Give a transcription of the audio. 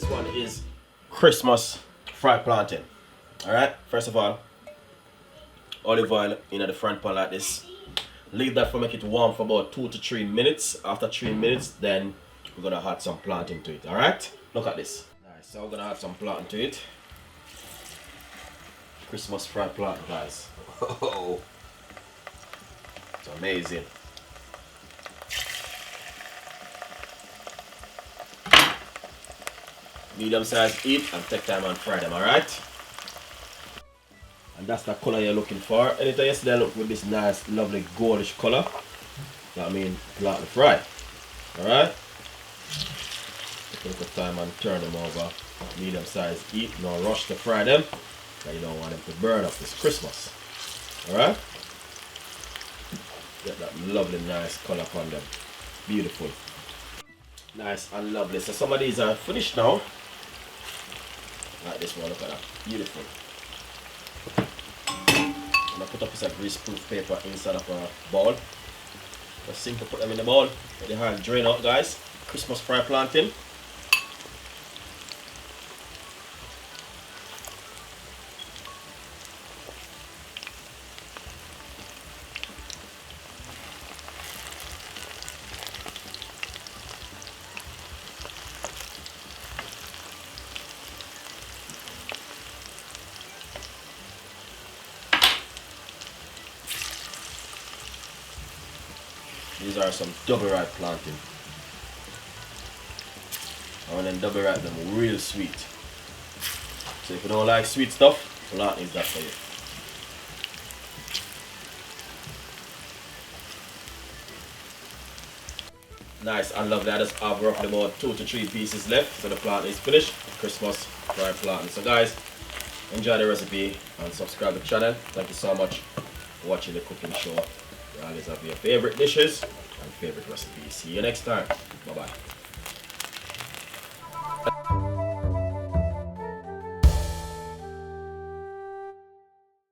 This one is Christmas fried plantain. Alright, first of all, olive oil in the front pan like this. Leave that for make it warm for about 2 to 3 minutes. After 3 minutes, then we're gonna add some plantain to it. Alright? Look at this. Nice, so we're gonna add some plantain to it. Christmas fried plantain, guys. Oh, it's amazing. Medium size heat and take time and fry them, alright? And that's the color you're looking for. Anytime you see them look with this nice, lovely goldish color, that means plantain fry. Alright? Take a little time and turn them over. Medium size heat. No rush to fry them. You don't want them to burn up. It's Christmas. Alright? Get that lovely nice color on them. Beautiful. Nice and lovely. So some of these are finished now. Like this one, look at that. Beautiful. I'm going to put up a greaseproof paper inside of a bowl. Just simple put them in the bowl. Let the oil drain out, guys. Christmas fried plantain. These are some double ripe plantain. I want them double ripe them real sweet. So if you don't like sweet stuff, plantain is that for you. Nice and lovely. I just have roughly about 2 to 3 pieces left, so the plantain is finished. Christmas fried plantain. So guys, enjoy the recipe and subscribe to the channel. Thank you so much for watching the cooking show. You always have your favorite dishes and favorite recipes. See you next time. Bye bye.